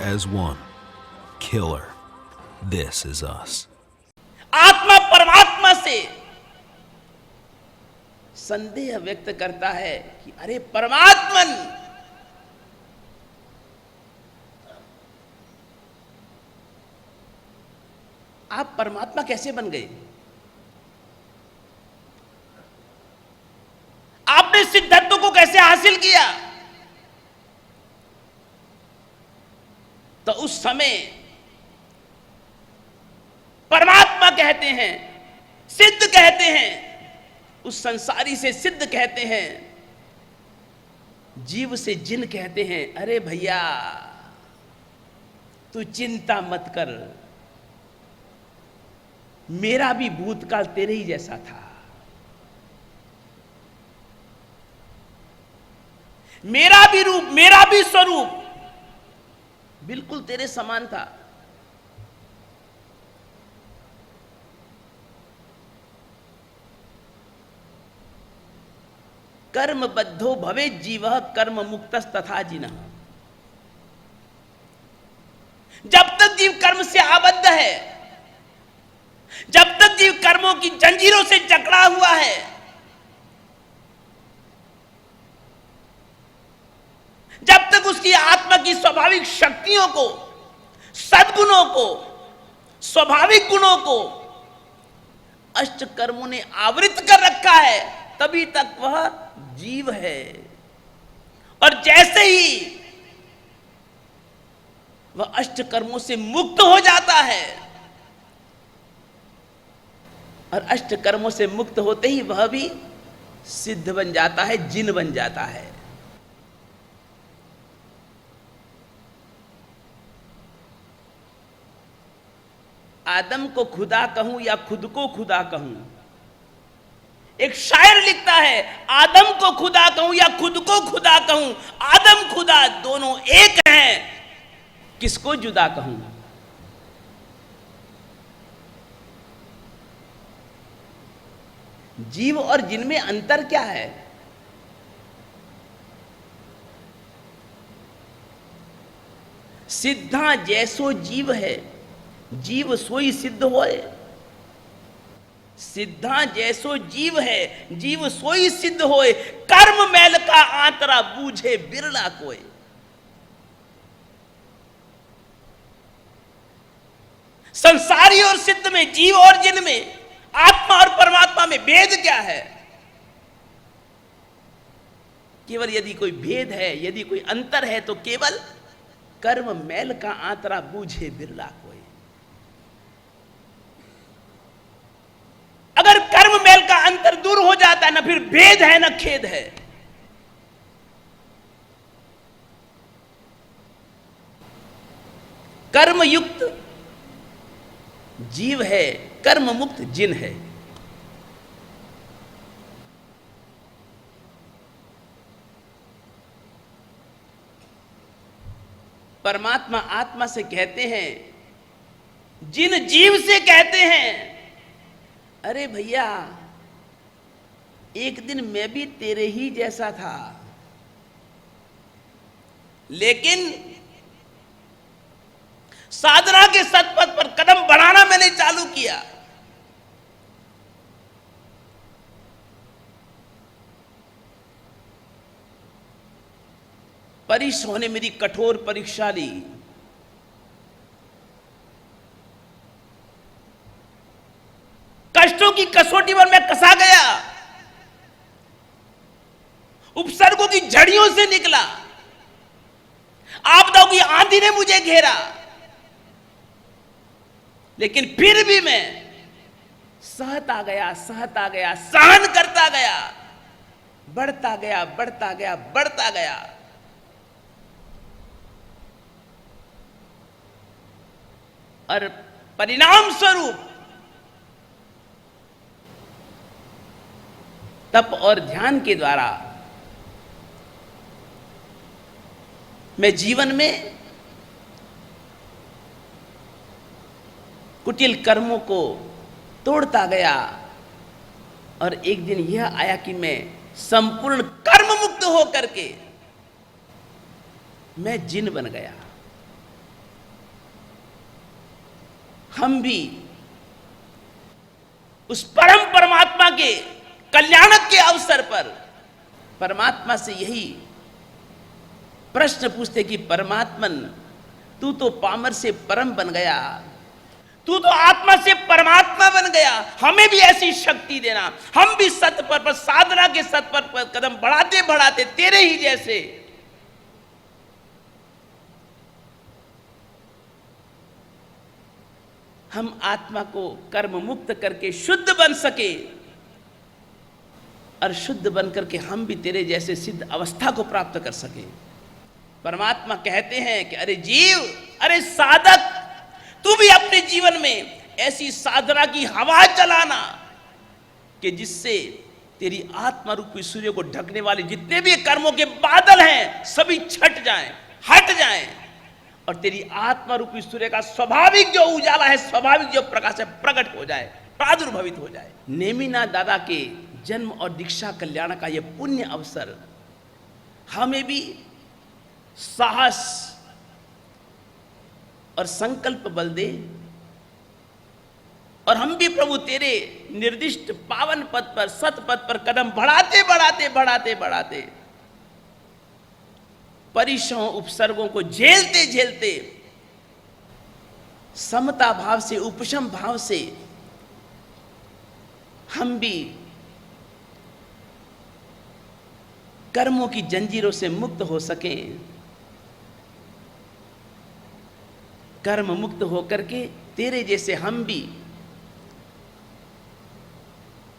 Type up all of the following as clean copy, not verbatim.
as one. Killer. This is us. आत्मा परमात्मा से संदेह व्यक्त करता है कि अरे परमात्मन, आप परमात्मा कैसे बन गए? आपने सिद्धत्व को कैसे हासिल किया? तो उस समय परमात्मा कहते हैं, सिद्ध कहते हैं, उस संसारी से सिद्ध कहते हैं, जीव से जिन कहते हैं, अरे भैया तू चिंता मत कर, मेरा भी भूतकाल तेरे ही जैसा था, मेरा भी रूप, मेरा भी स्वरूप बिल्कुल तेरे समान था। कर्म बद्धो भवे जीवः कर्म मुक्तस् तथा जिनः। जब तक जीव कर्म से आबद्ध है, जब तक जीव कर्मों की जंजीरों से जकड़ा हुआ है, जब तक उसकी आत्मा की स्वाभाविक शक्तियों को, सद्गुणों को, स्वाभाविक गुणों को अष्ट कर्मों ने आवृत कर रखा है, तभी तक वह जीव है। और जैसे ही वह अष्ट कर्मों से मुक्त हो जाता है, और अष्ट कर्मों से मुक्त होते ही वह भी सिद्ध बन जाता है, जिन बन जाता है। आदम को खुदा कहूं या खुद को खुदा कहूं, एक शायर लिखता है, आदम को खुदा कहूं या खुद को खुदा कहूं, आदम खुदा दोनों एक हैं, किसको जुदा कहूं। जीव और जिन में अंतर क्या है? सिद्धा जैसो जीव है, जीव सोई सिद्ध होए। सिद्धा जैसो जीव है, जीव सोई सिद्ध होए। कर्म मैल का आंतरा बूझे बिरला कोय। संसारी और सिद्ध में, जीव और जिन में, आत्मा और परमात्मा में भेद क्या है? केवल यदि कोई भेद है, यदि कोई अंतर है, तो केवल कर्म मैल का आंतरा बूझे बिरला कोय। अगर कर्म मैल का अंतर दूर हो जाता है, ना फिर भेद है ना खेद है। कर्म युक्त जीव है, कर्म मुक्त जिन है। परमात्मा आत्मा से कहते हैं, जिन जीव से कहते हैं, अरे भैया एक दिन मैं भी तेरे ही जैसा था, लेकिन साधना के सतपथ पर कदम बढ़ाना मैंने चालू किया। परीक्षों ने मेरी कठोर परीक्षा ली। कष्टों की कसौटी पर मैं कसा गया, उपसर्गों की झड़ियों से निकला, आपदाओं की आंधी ने मुझे घेरा, लेकिन फिर भी मैं सहता गया, सहता गया, सहन करता गया, बढ़ता गया, बढ़ता गया, बढ़ता गया। और परिणाम स्वरूप तप और ध्यान के द्वारा मैं जीवन में कुटिल कर्मों को तोड़ता गया, और एक दिन यह आया कि मैं संपूर्ण कर्म मुक्त होकर के मैं जिन बन गया। हम भी उस परम परमात्मा के कल्याण के अवसर पर परमात्मा से यही प्रश्न पूछते कि परमात्मन, तू तो पामर से परम बन गया, तू तो आत्मा से परमात्मा बन गया, हमें भी ऐसी शक्ति देना, हम भी सत्य पर साधना के सत्य पर कदम बढ़ाते बढ़ाते तेरे ही जैसे हम आत्मा को कर्म मुक्त करके शुद्ध बन सके, और शुद्ध बन करके हम भी तेरे जैसे सिद्ध अवस्था को प्राप्त कर सके। परमात्मा कहते हैं कि अरे जीव, अरे साधक, तू भी अपने जीवन में ऐसी साधना की हवा चलाना कि जिससे तेरी आत्मा रूपी सूर्य को ढकने वाले जितने भी कर्मों के बादल हैं सभी छट जाएं, हट जाएं, और तेरी आत्मा रूपी सूर्य का स्वाभाविक जो उजाला है, स्वाभाविक जो प्रकाश है, प्रकट हो जाए, प्रादुर्भवित हो जाए। नेमिनाथ दादा के जन्म और दीक्षा कल्याण का यह पुण्य अवसर हमें भी साहस और संकल्प बल दे, और हम भी प्रभु तेरे निर्दिष्ट पावन पथ पर, सत पथ पर कदम बढ़ाते बढ़ाते बढ़ाते बढ़ाते परिश्रम उपसर्गों को झेलते झेलते समता भाव से, उपशम भाव से हम भी कर्मों की जंजीरों से मुक्त हो सकें, कर्म मुक्त होकर के तेरे जैसे हम भी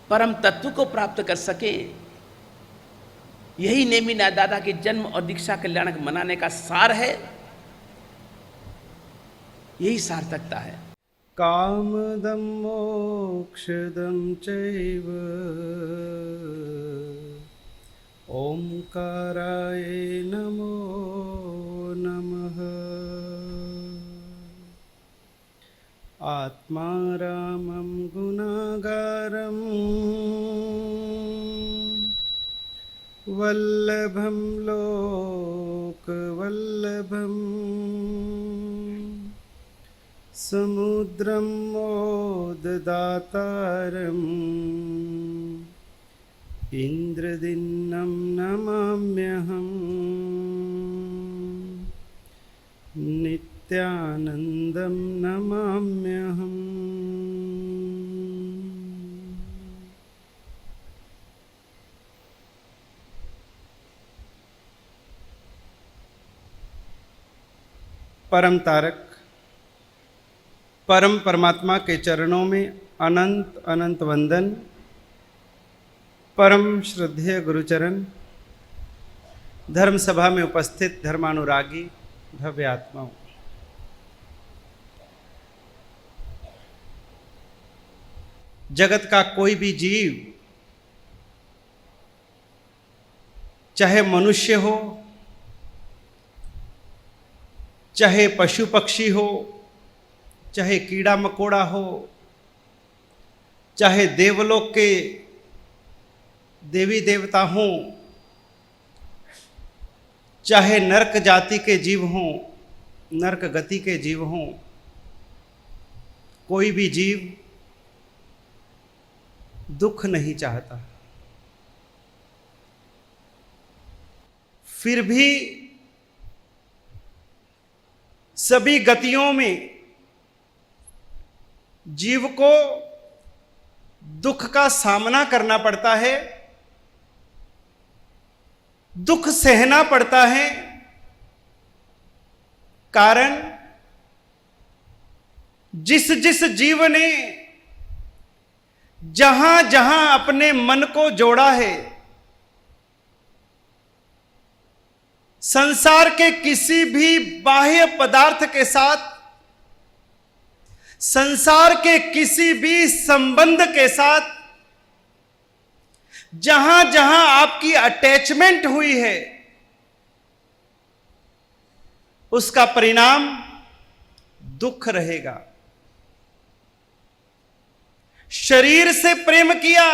परम तत्व को प्राप्त कर सके। यही नेमिनाथ दादा के जन्म और दीक्षा कल्याण मनाने का सार है, यही सार्थकता है। कामदं मोक्षदं चैव ओंकाराय नमो नमः। आत्मारामं गुणागारं वल्लभं लोकवल्लभं समुद्रं मोददातारम् इंद्रदिन्नं नमाम्यहम् नित्यानन्दं नमाम्यहम्। परम तारक परम परमात्मा के चरणों में अनंत अनंत वंदन। परम श्रद्धेय गुरुचरण, धर्म सभा में उपस्थित धर्मानुरागी भव्य आत्माओं, जगत का कोई भी जीव, चाहे मनुष्य हो, चाहे पशु पक्षी हो, चाहे कीड़ा मकोड़ा हो, चाहे देवलोक के देवी देवता हों, चाहे नरक जाति के जीव हों, नरक गति के जीव हों, कोई भी जीव दुख नहीं चाहता। फिर भी सभी गतियों में जीव को दुख का सामना करना पड़ता है, दुख सहना पड़ता है। कारण जिस जिस जीव ने जहां जहां अपने मन को जोड़ा है, संसार के किसी भी बाह्य पदार्थ के साथ, संसार के किसी भी संबंध के साथ जहां जहां आपकी अटैचमेंट हुई है, उसका परिणाम दुख रहेगा। शरीर से प्रेम किया,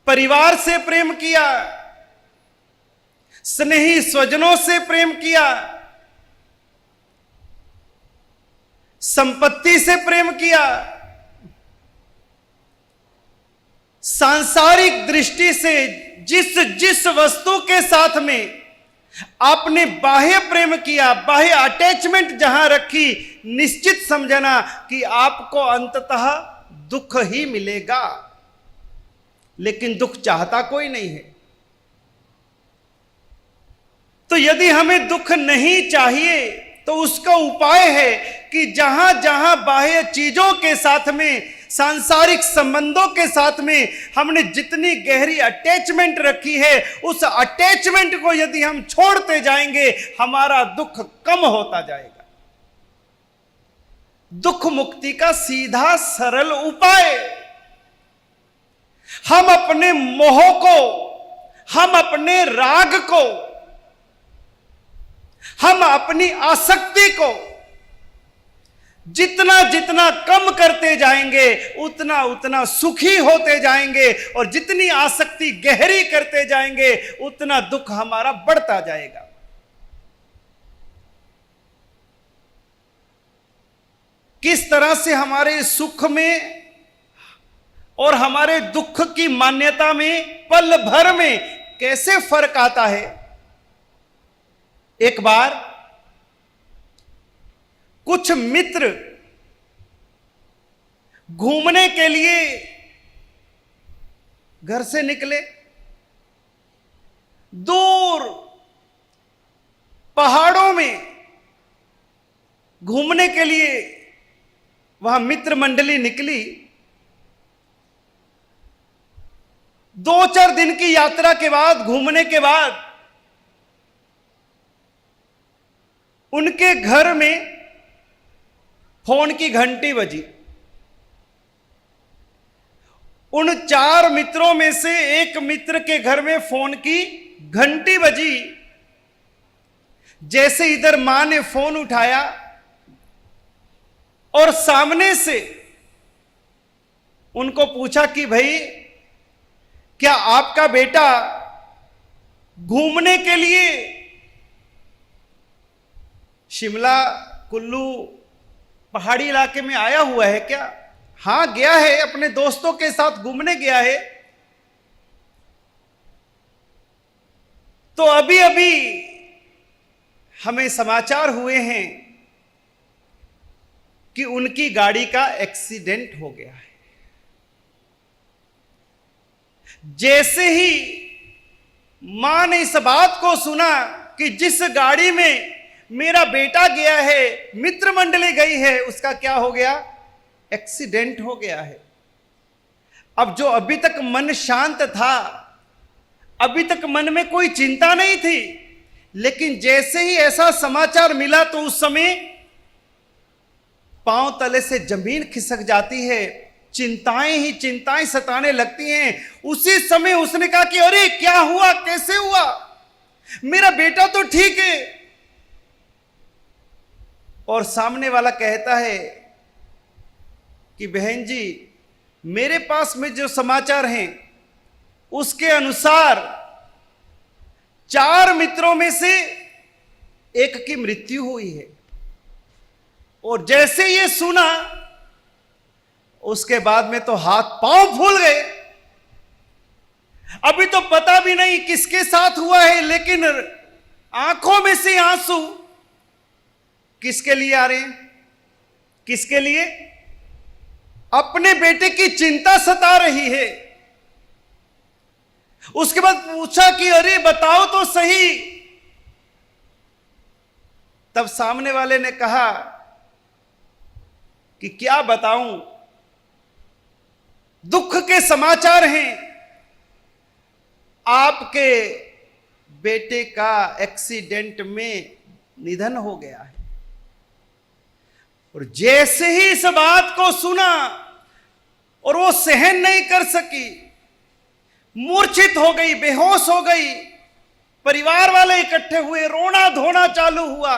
परिवार से प्रेम किया, स्नेही स्वजनों से प्रेम किया, संपत्ति से प्रेम किया, सांसारिक दृष्टि से जिस जिस वस्तु के साथ में आपने बाह्य प्रेम किया, बाह्य अटैचमेंट जहां रखी, निश्चित समझना कि आपको अंततः दुख ही मिलेगा। लेकिन दुख चाहता कोई नहीं है। तो यदि हमें दुख नहीं चाहिए तो उसका उपाय है कि जहां जहां बाह्य चीजों के साथ में, सांसारिक संबंधों के साथ में हमने जितनी गहरी अटैचमेंट रखी है, उस अटैचमेंट को यदि हम छोड़ते जाएंगे, हमारा दुख कम होता जाएगा। दुख मुक्ति का सीधा सरल उपाय, हम अपने मोह को, हम अपने राग को, हम अपनी आसक्ति को जितना जितना कम करते जाएंगे, उतना उतना सुखी होते जाएंगे, और जितनी आसक्ति गहरी करते जाएंगे, उतना दुख हमारा बढ़ता जाएगा। किस तरह से हमारे सुख में और हमारे दुख की मान्यता में पल भर में कैसे फर्क आता है। एक बार कुछ मित्र घूमने के लिए घर से निकले, दूर पहाड़ों में घूमने के लिए वहां मित्र मंडली निकली। 2-4 दिन की यात्रा के बाद, घूमने के बाद, उनके घर में फोन की घंटी बजी। उन 4 मित्रों में से एक मित्र के घर में फोन की घंटी बजी। जैसे इधर मां ने फोन उठाया और सामने से उनको पूछा कि भाई, क्या आपका बेटा घूमने के लिए शिमला, कुल्लू, पहाड़ी इलाके में आया हुआ है क्या? हां, गया है, अपने दोस्तों के साथ घूमने गया है। तो अभी अभी हमें समाचार हुए हैं कि उनकी गाड़ी का एक्सीडेंट हो गया है। जैसे ही मां ने इस बात को सुना कि जिस गाड़ी में मेरा बेटा गया है, मित्र मंडली गई है, उसका क्या हो गया? एक्सीडेंट हो गया है। अब जो अभी तक मन शांत था, अभी तक मन में कोई चिंता नहीं थी, लेकिन जैसे ही ऐसा समाचार मिला तो उस समय पांव तले से जमीन खिसक जाती है, चिंताएं ही चिंताएं सताने लगती हैं। उसी समय उसने कहा कि अरे क्या हुआ, कैसे हुआ, मेरा बेटा तो ठीक है। और सामने वाला कहता है कि बहन जी, मेरे पास में जो समाचार हैं उसके अनुसार 4 मित्रों में से एक की मृत्यु हुई है। और जैसे ये सुना, उसके बाद में तो हाथ पांव फूल गए। अभी तो पता भी नहीं किसके साथ हुआ है, लेकिन आंखों में से आंसू किसके लिए आ रहे हैं? किसके लिए? अपने बेटे की चिंता सता रही है। उसके बाद पूछा कि अरे बताओ तो सही। तब सामने वाले ने कहा कि क्या बताऊं, दुख के समाचार हैं, आपके बेटे का एक्सीडेंट में निधन हो गया है। और जैसे ही इस बात को सुना और वो सहन नहीं कर सकी, मूर्छित हो गई, बेहोश हो गई। परिवार वाले इकट्ठे हुए, रोना धोना चालू हुआ,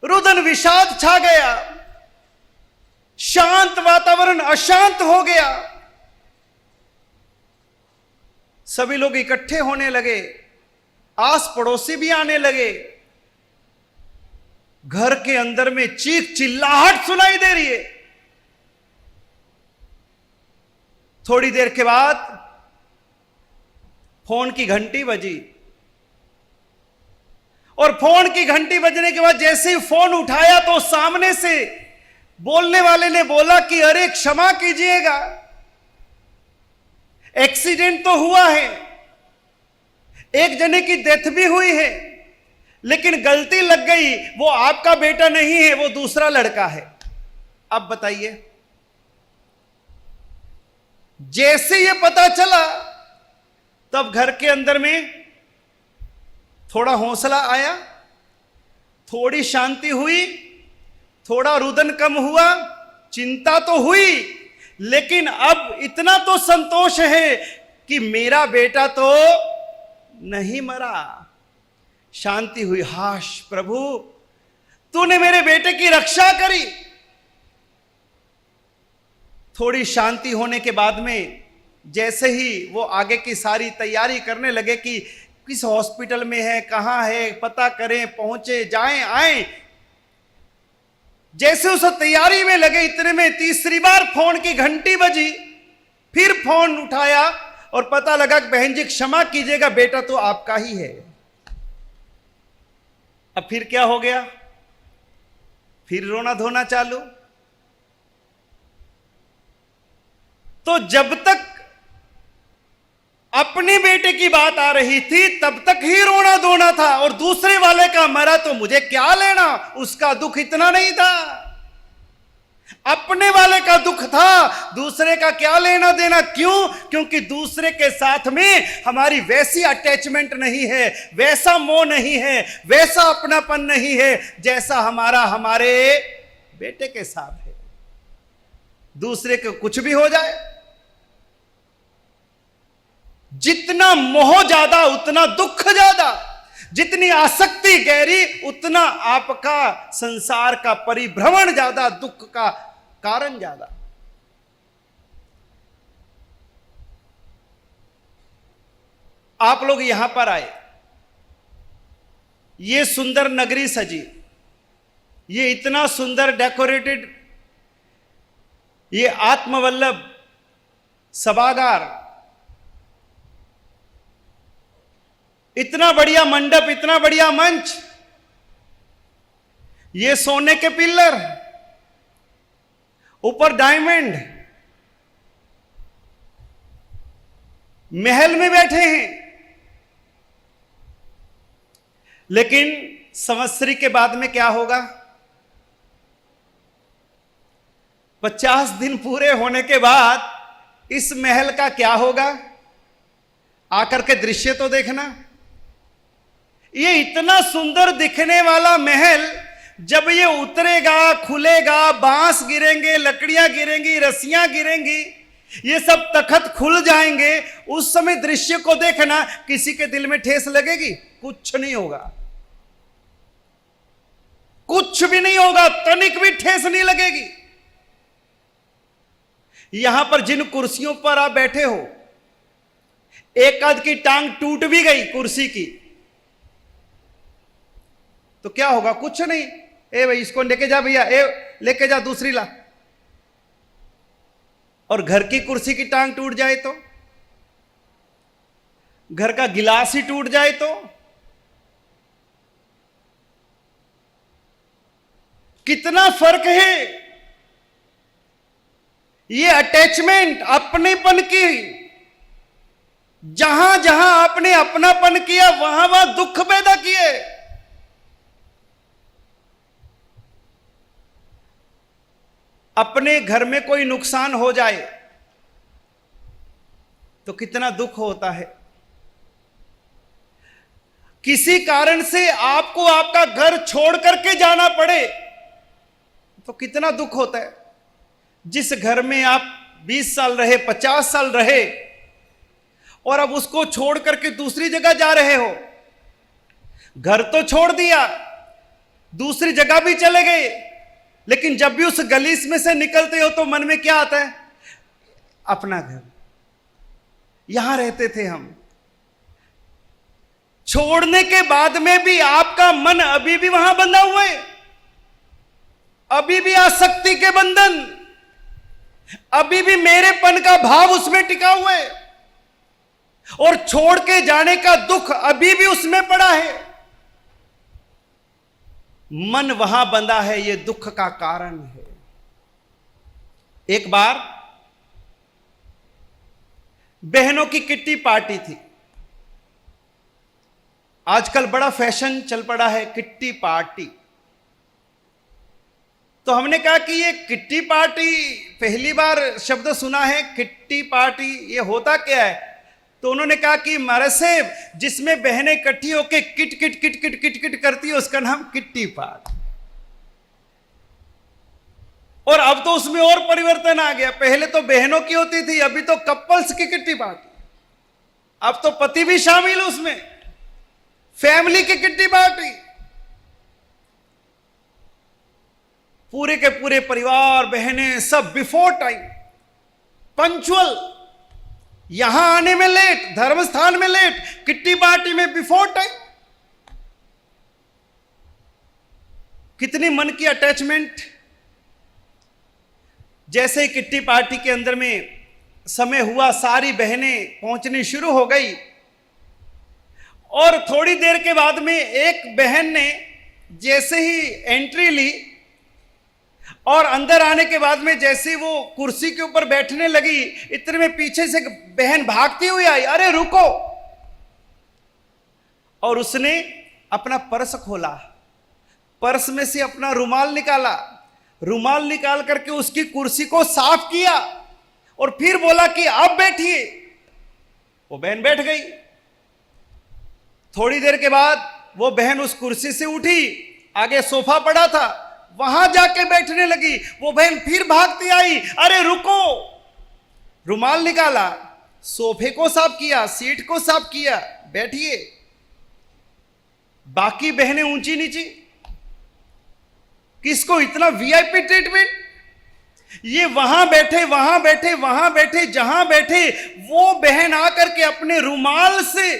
रुदन विषाद छा गया, शांत वातावरण अशांत हो गया। सभी लोग इकट्ठे होने लगे, आस पड़ोसी भी आने लगे। घर के अंदर में चीख चिल्लाहट सुनाई दे रही है। थोड़ी देर के बाद फोन की घंटी बजी, और फोन की घंटी बजने के बाद जैसे ही फोन उठाया तो सामने से बोलने वाले ने बोला कि अरे क्षमा कीजिएगा, एक्सीडेंट तो हुआ है, एक जने की डेथ भी हुई है, लेकिन गलती लग गई, वो आपका बेटा नहीं है, वो दूसरा लड़का है। अब बताइए, जैसे ये पता चला तब घर के अंदर में थोड़ा हौसला आया, थोड़ी शांति हुई, थोड़ा रुदन कम हुआ, चिंता तो हुई, लेकिन अब इतना तो संतोष है कि मेरा बेटा तो नहीं मरा। शांति हुई, हाश प्रभु, तूने मेरे बेटे की रक्षा करी। थोड़ी शांति होने के बाद में जैसे ही वो आगे की सारी तैयारी करने लगे कि किस हॉस्पिटल में है, कहां है, पता करें, पहुंचे, जाएं, आए, जैसे उस तैयारी में लगे इतने में तीसरी बार फोन की घंटी बजी। फिर फोन उठाया और पता लगा कि बहन जी क्षमा कीजिएगा, बेटा तो आपका ही है। अब फिर क्या हो गया? फिर रोना धोना चालू। तो जब तक अपने बेटे की बात आ रही थी तब तक ही रोना धोना था, और दूसरे वाले का मरा तो मुझे क्या लेना, उसका दुख इतना नहीं था। अपने वाले का दुख था, दूसरे का क्या लेना देना। क्यों? क्योंकि दूसरे के साथ में हमारी वैसी अटैचमेंट नहीं है, वैसा मोह नहीं है, वैसा अपनापन नहीं है जैसा हमारा हमारे बेटे के साथ है। दूसरे को कुछ भी हो जाए, जितना मोह ज्यादा उतना दुख ज्यादा, जितनी आसक्ति गहरी उतना आपका संसार का परिभ्रमण ज्यादा, दुख का कारण ज्यादा। आप लोग यहां पर आए, ये सुंदर नगरी सजी, ये इतना सुंदर डेकोरेटेड, ये आत्मवल्लभ सभागार, इतना बढ़िया मंडप, इतना बढ़िया मंच, ये सोने के पिल्लर, ऊपर डायमंड, महल में बैठे हैं। लेकिन संवत्सरी के बाद में क्या होगा? 50 दिन पूरे होने के बाद इस महल का क्या होगा? आकर के दृश्य तो देखना। ये इतना सुंदर दिखने वाला महल जब ये उतरेगा, खुलेगा, बांस गिरेंगे, लकड़ियां गिरेंगी, रस्सियां गिरेंगी, ये सब तखत खुल जाएंगे, उस समय दृश्य को देखना, किसी के दिल में ठेस लगेगी? कुछ नहीं होगा, कुछ भी नहीं होगा, तनिक भी ठेस नहीं लगेगी। यहां पर जिन कुर्सियों पर आप बैठे हो, एक आध की टांग टूट भी गई कुर्सी की तो क्या होगा? कुछ नहीं। ए भाई इसको लेके जा भैया, ए लेके जा, दूसरी ला। और घर की कुर्सी की टांग टूट जाए तो, घर का गिलास ही टूट जाए तो, कितना फर्क है। ये अटैचमेंट, अपनेपन की, जहां जहां आपने अपनापन किया वहां वहां दुख पैदा किए। अपने घर में कोई नुकसान हो जाए तो कितना दुख होता है। किसी कारण से आपको आपका घर छोड़ करके जाना पड़े तो कितना दुख होता है। जिस घर में आप 20 साल रहे, 50 साल रहे और अब उसको छोड़ करके दूसरी जगह जा रहे हो, घर तो छोड़ दिया, दूसरी जगह भी चले गए, लेकिन जब भी उस गली में से निकलते हो तो मन में क्या आता है? अपना घर, यहां रहते थे हम। छोड़ने के बाद में भी आपका मन अभी भी वहां बंधा हुआ है। अभी भी आसक्ति के बंधन, अभी भी मेरेपन का भाव उसमें टिका हुआ है, और छोड़ के जाने का दुख अभी भी उसमें पड़ा है। मन वहां बंधा है, यह दुख का कारण है। एक बार बहनों की किट्टी पार्टी थी। आजकल बड़ा फैशन चल पड़ा है किट्टी पार्टी। तो हमने कहा कि ये किट्टी पार्टी, पहली बार शब्द सुना है किट्टी पार्टी, ये होता क्या है? तो उन्होंने कहा कि मरसेब जिसमें बहनें इकट्ठी होकर kit kit kit kit kit kit करती है, उसका नाम किट्टी पार्टी। और अब तो उसमें और परिवर्तन आ गया। पहले तो बहनों की होती थी, अभी तो कपल्स की किट्टी पार्टी। अब तो पति भी शामिल है उसमें, फैमिली की किट्टी पार्टी। पूरे के पूरे परिवार, बहनें सब बिफोर टाइम, पंक्चुअल, यहां आने में लेट, धर्म स्थान में लेट, किट्टी पार्टी में बिफोर टाइम। कितनी मन की अटैचमेंट। जैसे ही किट्टी पार्टी के अंदर में समय हुआ, सारी बहनें पहुंचनी शुरू हो गई, और थोड़ी देर के बाद में एक बहन ने जैसे ही एंट्री ली और अंदर आने के बाद में जैसे ही वो कुर्सी के ऊपर बैठने लगी, इतने में पीछे से बहन भागती हुई आई, अरे रुको। और उसने अपना पर्स खोला, पर्स में से अपना रुमाल निकाला, रुमाल निकाल करके उसकी कुर्सी को साफ किया और फिर बोला कि आप बैठिए। वो बहन बैठ गई। थोड़ी देर के बाद वो बहन उस कुर्सी से उठी, आगे सोफा पड़ा था, वहां जाके बैठने लगी। वो बहन फिर भागती आई, अरे रुको। रुमाल निकाला, सोफे को साफ किया, सीट को साफ किया, बैठिए। बाकी बहनें ऊंची नीची, किसको इतना वीआईपी ट्रीटमेंट? ये वहां बैठे, वहां बैठे, वहां बैठे, जहां बैठे, वो बहन आकर के अपने रुमाल से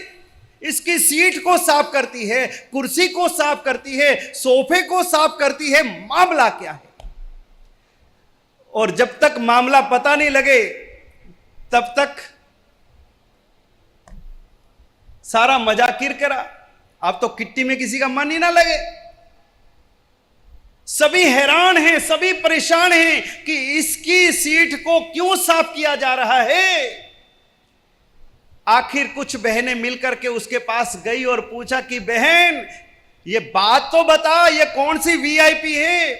इसकी सीट को साफ करती है, कुर्सी को साफ करती है, सोफे को साफ करती है। मामला क्या है? और जब तक मामला पता नहीं लगे तब तक सारा मजा किरकिरा। अब तो किट्टी में किसी का मन ही ना लगे। सभी हैरान हैं, सभी परेशान हैं कि इसकी सीट को क्यों साफ किया जा रहा है। आखिर कुछ बहनें मिलकर के उसके पास गई और पूछा कि बहन, ये बात तो बता, ये कौन सी वीआईपी है?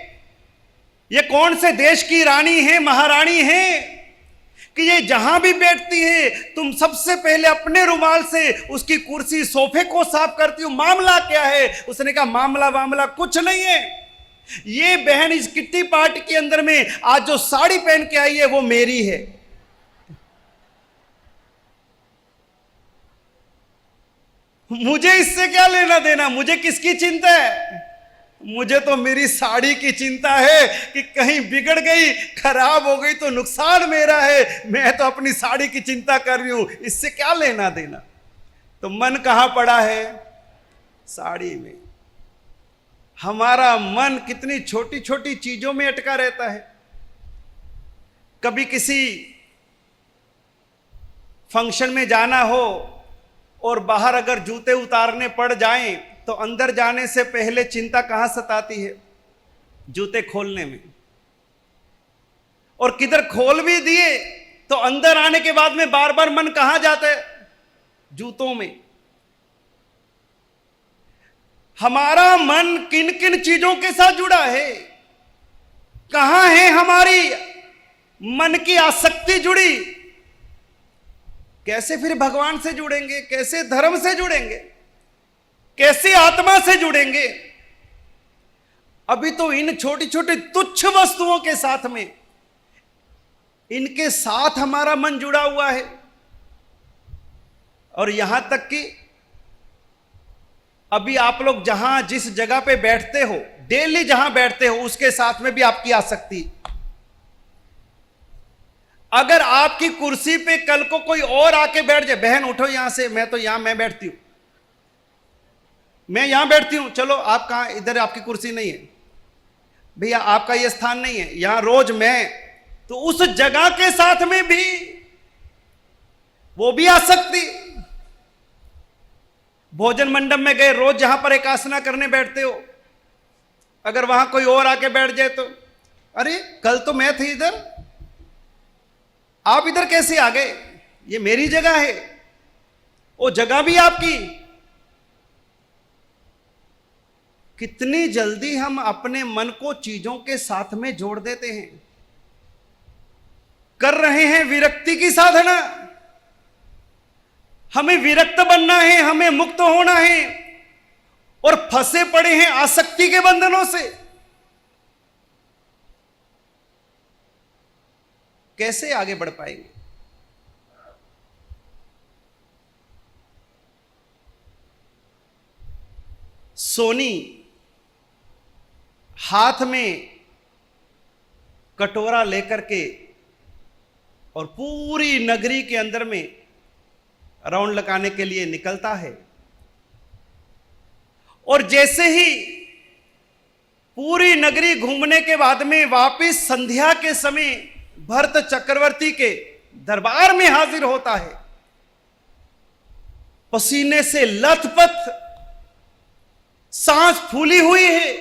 ये कौन से देश की रानी है, महारानी है, कि ये जहां भी बैठती है तुम सबसे पहले अपने रुमाल से उसकी कुर्सी, सोफे को साफ करती हो? मामला क्या है? उसने कहा मामला कुछ नहीं है। ये बहन इस किट्टी पार्टी के अंदर में आज जो साड़ी पहन के आई है वो मेरी है। मुझे इससे क्या लेना देना? मुझे किसकी चिंता है? मुझे तो मेरी साड़ी की चिंता है कि कहीं बिगड़ गई, खराब हो गई तो नुकसान मेरा है। मैं तो अपनी साड़ी की चिंता कर रही हूं, इससे क्या लेना देना? तो मन कहां पड़ा है? साड़ी में। हमारा मन कितनी छोटी छोटी चीजों में अटका रहता है। कभी किसी फंक्शन में जाना हो और बाहर अगर जूते उतारने पड़ जाएं तो अंदर जाने से पहले चिंता कहां सताती है? जूते खोलने में। और किधर खोल भी दिए तो अंदर आने के बाद में बार बार मन कहां जाता है? जूतों में। हमारा मन किन किन चीजों के साथ जुड़ा है? कहां है हमारी मन की आसक्ति जुड़ी? कैसे फिर भगवान से जुड़ेंगे? कैसे धर्म से जुड़ेंगे? कैसे आत्मा से जुड़ेंगे? अभी तो इन छोटी छोटी तुच्छ वस्तुओं के साथ में, इनके साथ हमारा मन जुड़ा हुआ है। और यहां तक कि अभी आप लोग जहां जिस जगह पे बैठते हो, डेली जहां बैठते हो, उसके साथ में भी आपकी आसक्ति। अगर आपकी कुर्सी पे कल को कोई और आके बैठ जाए, बहन उठो यहां से, मैं बैठती हूं, मैं यहां बैठती हूं, चलो आप कहां? इधर आपकी कुर्सी नहीं है। भैया आपका यह स्थान नहीं है, यहां रोज मैं, तो उस जगह के साथ में भी वो भी आसक्ति। भोजन मंडप में गए, रोज जहां पर एक आसना करने बैठते हो, अगर वहां कोई और आके बैठ जाए तो अरे कल तो मैं थी इधर, आप इधर कैसे आ गए, ये मेरी जगह है, वो जगह भी आपकी। कितनी जल्दी हम अपने मन को चीजों के साथ में जोड़ देते हैं। कर रहे हैं विरक्ति की साधना, हमें विरक्त बनना है, हमें मुक्त होना है, और फंसे पड़े हैं आसक्ति के बंधनों से। कैसे आगे बढ़ पाएंगे? सोनी हाथ में कटोरा लेकर के और पूरी नगरी के अंदर में राउंड लगाने के लिए निकलता है, और जैसे ही पूरी नगरी घूमने के बाद में वापिस संध्या के समय भरत चक्रवर्ती के दरबार में हाजिर होता है, पसीने से लथपथ, सांस फूली हुई है,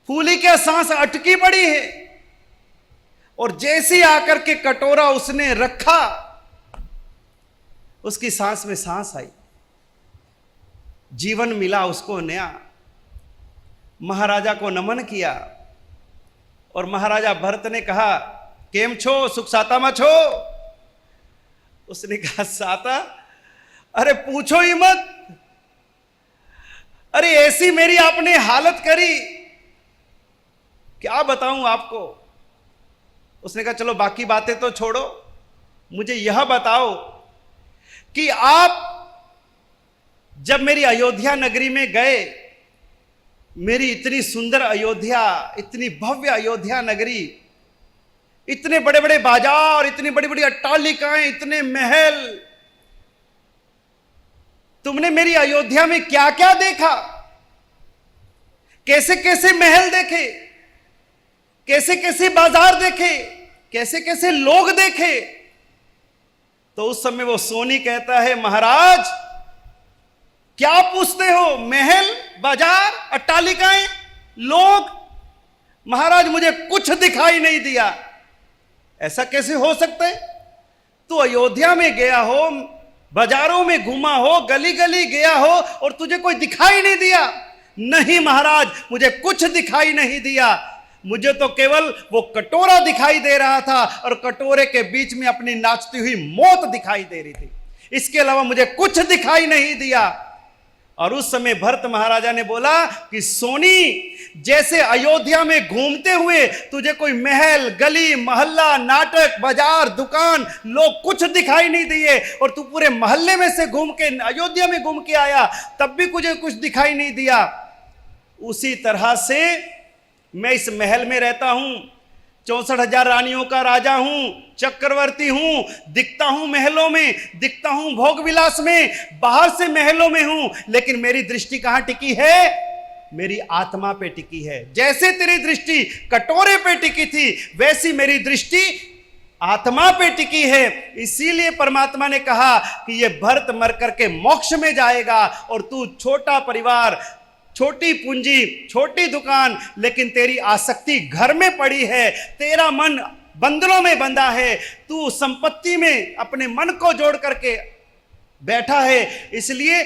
फूली क्या सांस अटकी पड़ी है, और जैसे आकर के कटोरा उसने रखा, उसकी सांस में सांस आई, जीवन मिला उसको नया। महाराजा को नमन किया, और महाराजा भरत ने कहा केम छो, सुख साता मा छो? उसने कहा साता, अरे पूछो ही मत, अरे ऐसी मेरी आपने हालत करी, क्या बताऊं आपको। उसने कहा चलो बाकी बातें तो छोड़ो, मुझे यह बताओ कि आप जब मेरी अयोध्या नगरी में गए, मेरी इतनी सुंदर अयोध्या, इतनी भव्य अयोध्या नगरी, इतने बड़े बड़े बाजार, इतनी बड़ी बड़ी अट्टालिकाएं, इतने महल, तुमने मेरी अयोध्या में क्या क्या देखा? कैसे कैसे महल देखे, कैसे कैसे बाजार देखे, कैसे कैसे लोग देखे? तो उस समय वो सोनी कहता है महाराज क्या पूछते हो, महल, बाजार, अट्टालिकाएं, लोग? महाराज मुझे कुछ दिखाई नहीं दिया। ऐसा कैसे हो सकता है? तू अयोध्या में गया हो, बाजारों में घूमा हो, गली गली गया हो, और तुझे कोई दिखाई नहीं दिया? नहीं महाराज, मुझे कुछ दिखाई नहीं दिया, मुझे तो केवल वो कटोरा दिखाई दे रहा था, और कटोरे के बीच में अपनी नाचती हुई मौत दिखाई दे रही थी, इसके अलावा मुझे कुछ दिखाई नहीं दिया। और उस समय भरत महाराजा ने बोला कि सोनी, जैसे अयोध्या में घूमते हुए तुझे कोई महल, गली, मोहल्ला, नाटक, बाजार, दुकान, लोग कुछ दिखाई नहीं दिए, और तू पूरे मोहल्ले में से घूम के अयोध्या में घूम के आया, तब भी मुझे कुछ दिखाई नहीं दिया, उसी तरह से मैं इस महल में रहता हूं, 64,000 रानियों का राजा हूं, चक्रवर्ती हूं, दिखता हूं महलों में, दिखता हूं भोग विलास में, बाहर से महलों में हूं, लेकिन मेरी दृष्टि कहां टिकी है? मेरी आत्मा पे टिकी है। जैसे तेरी दृष्टि कटोरे पे टिकी थी, वैसी मेरी दृष्टि आत्मा पे टिकी है। इसीलिए परमात्मा ने कहा कि ये भरत मर करके मोक्ष में जाएगा, और तू छोटा परिवार, छोटी पूंजी, छोटी दुकान, लेकिन तेरी आसक्ति घर में पड़ी है, तेरा मन बंधनों में बंधा है, तू संपत्ति में अपने मन को जोड़ करके बैठा है, इसलिए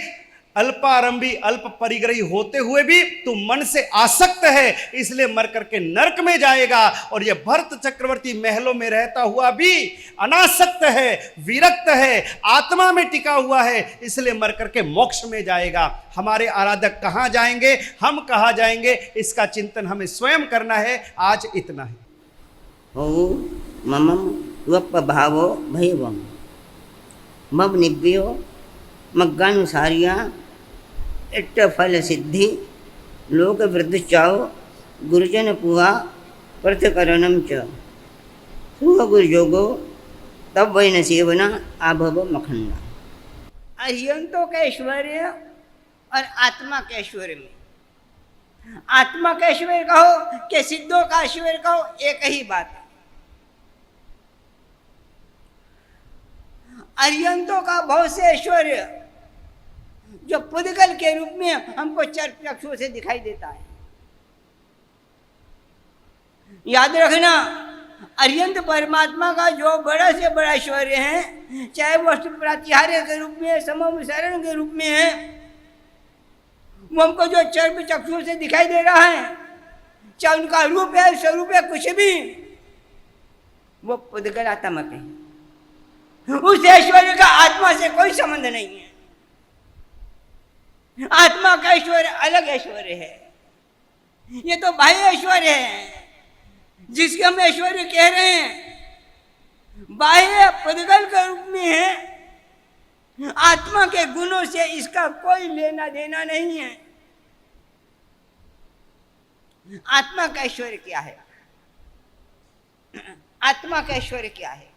अल्पारंभी, अल्प परिग्रही होते हुए भी तू मन से आसक्त है, इसलिए मर करके नरक में जाएगा। और यह भरत चक्रवर्ती महलों में रहता हुआ भी अनासक्त है, विरक्त है, आत्मा में टिका हुआ है, इसलिए मर करके मोक्ष में जाएगा। हमारे आराधक कहां जाएंगे, हम कहां जाएंगे, इसका चिंतन हमें स्वयं करना है। आज इतना है। ओ ममम वप भावो भैवम मब निव्यो मग्गानुसारिया इट्ट फल सिद्धि लोक वृद्धचाओ गुरुजन पुआ प्रथकरणम च सुह गुरुजोगो तब वैन सेवना आभव मखंडा। अहियंतों के ऐश्वर्य और आत्मा के ऐश्वर्य में आत्मा का ऐश्वर्य कहो कि सिद्धों का ऐश्वर्य कहो, एक ही बात है। अरिहंतों का बहुत से ऐश्वर्य जो पुद्गल के रूप में हमको चक्षुओं से दिखाई देता है। याद रखना, अरिहंत परमात्मा का जो बड़ा से बड़ा ऐश्वर्य है, चाहे वस्तु प्रातिहार्य के रूप में, समम शरण के रूप में है, वो हमको जो चर्म चक्षुओं से दिखाई दे रहा है, चाहे उनका रूप है, स्वरूप है, कुछ भी, वो पुद्गलात्मक है। उस ऐश्वर्य का आत्मा से कोई संबंध नहीं है। आत्मा का ऐश्वर्य अलग ऐश्वर्य है। ये तो बाह्य ऐश्वर्य है जिसके हम ऐश्वर्य कह रहे हैं, बाह्य पुद्गल के रूप में है। आत्मा के गुणों से इसका कोई लेना देना नहीं है। आत्मा का ऐश्वर्य क्या है? आत्मा का ऐश्वर्य क्या है?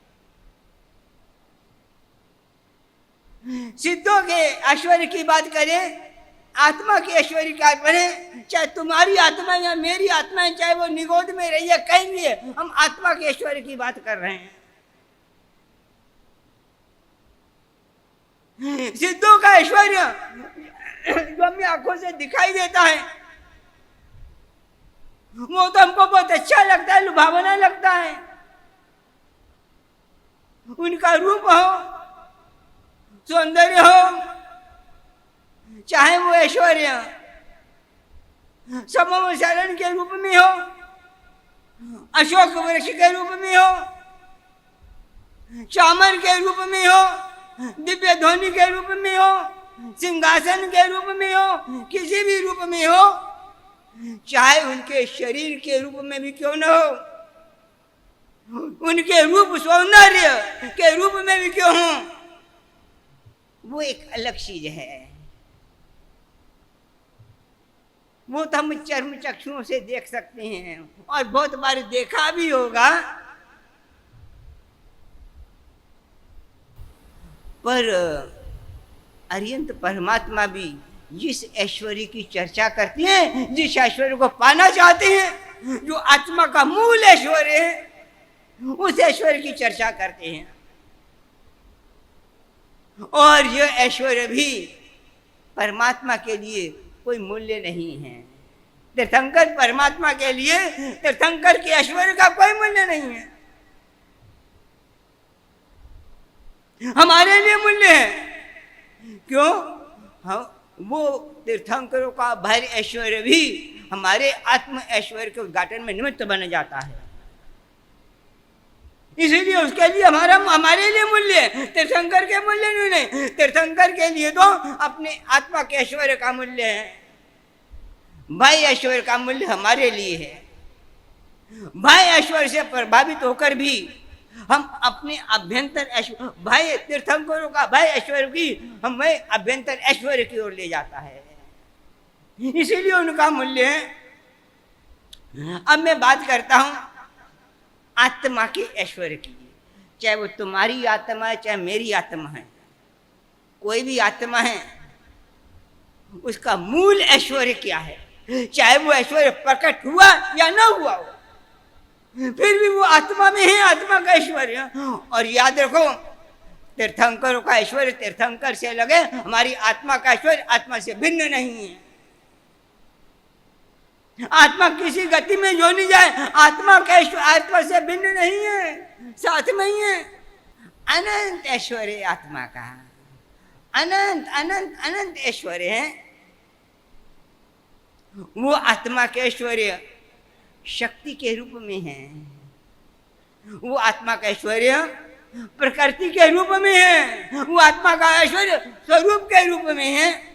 सिद्धों के ऐश्वर्य की बात करें, आत्मा के ऐश्वर्य की बात करें, चाहे तुम्हारी आत्मा या मेरी आत्मा है, चाहे वो निगोद में रही है, कहीं भी है, हम आत्मा के ऐश्वर्य की बात कर रहे हैं। सिद्धों का ऐश्वर्य जो हमें आंखों से दिखाई देता है, वो तो हमको बहुत अच्छा लगता है, लुभावना लगता है। उनका रूप हो, सौंदर्य हो, चाहे वो ऐश्वर्य समम शरण के रूप में हो, अशोक वृक्ष के रूप में हो, चामर के रूप में हो, दिव्य ध्वनि के रूप में हो, सिंहासन के रूप में हो, किसी भी रूप में हो, चाहे उनके शरीर के रूप में भी क्यों न हो, उनके रूप सौंदर्य के रूप में भी क्यों हो, वो एक अलग चीज है। वो तो हम चर्म चक्षुओं से देख सकते हैं और बहुत बार देखा भी होगा, पर अरिहंत परमात्मा भी जिस ऐश्वर्य की चर्चा करते हैं, जिस ऐश्वर्य को पाना चाहते हैं, जो आत्मा का मूल ऐश्वर्य है, उस ऐश्वर्य की चर्चा करते हैं। और यह ऐश्वर्य भी परमात्मा के लिए कोई मूल्य नहीं है। तीर्थंकर परमात्मा के लिए तीर्थंकर के ऐश्वर्य का कोई मूल्य नहीं है, हमारे लिए मूल्य है। क्यों? वो तीर्थंकरों का भारी ऐश्वर्य भी हमारे आत्म ऐश्वर्य के उद्घाटन में निमित्त बन जाता है, इसीलिए उसके लिए हमारे लिए मूल्य है, तीर्थंकर के मूल्य नहीं। तीर्थंकर के लिए तो अपने आत्मा के ऐश्वर्य का मूल्य है, भाई ऐश्वर्य का मूल्य हमारे लिए है। भाई ऐश्वर्य से प्रभावित होकर भी हम अपने अभ्यंतर ऐश्वर्य, भाई तीर्थंकरों का भाई ऐश्वर्य की हमें अभ्यंतर ऐश्वर्य की ओर ले जाता है, इसीलिए उनका मूल्य है। अब मैं बात करता हूं आत्मा के ऐश्वर्य की, चाहे वो तुम्हारी आत्मा है, चाहे मेरी आत्मा है, कोई भी आत्मा है, उसका मूल ऐश्वर्य क्या है, चाहे वो ऐश्वर्य प्रकट हुआ या ना हुआ हो, फिर भी वो आत्मा में है, आत्मा का ऐश्वर्य। और याद रखो, तीर्थंकरों का ऐश्वर्य तीर्थंकर से लगे, हमारी आत्मा का ऐश्वर्य आत्मा से भिन्न नहीं है। आत्मा किसी गति में जो नहीं जाए, आत्मा का ऐश्वर्य आत्मा से भिन्न नहीं है, साथ में ही है। अनंत ऐश्वर्य आत्मा का, अनंत अनंत अनंत ऐश्वर्य है। वो आत्मा के ऐश्वर्य शक्ति के रूप में है, वो आत्मा का ऐश्वर्य प्रकृति के रूप में है, वो आत्मा का ऐश्वर्य स्वरूप के रूप में है।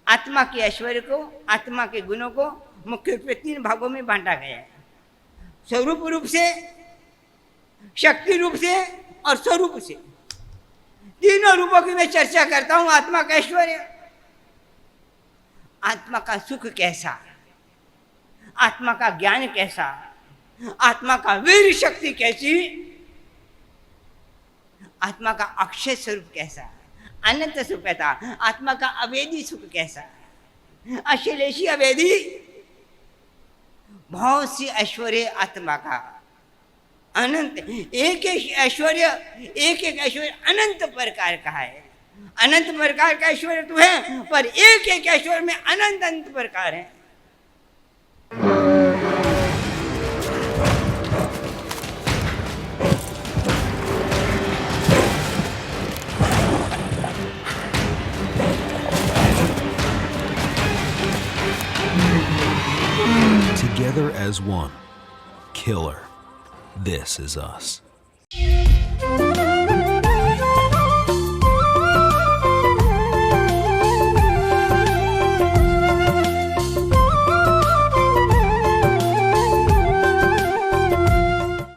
आत्मा के ऐश्वर्य को, आत्मा के गुणों को मुख्य रूप से 3 भागों में बांटा गया है, स्वरूप रूप से, शक्ति रूप से और स्वरूप से। तीनों रूपों की मैं चर्चा करता हूं। आत्मा का ऐश्वर्य, आत्मा का सुख कैसा, आत्मा का ज्ञान कैसा, आत्मा का वीर शक्ति कैसी, आत्मा का अक्षय स्वरूप कैसा, अनंत सुख कैसा, आत्मा का अवेदी सुख कैसा। अश्लेषी अवेदी बहुत सी ऐश्वर्य आत्मा का अनंत, एक एक ऐश्वर्य अनंत प्रकार का है। अनंत प्रकार का ऐश्वर्य तो है, पर एक एक ऐश्वर्य में अनंत अनंत प्रकार है। Together as one. Killer. This is us.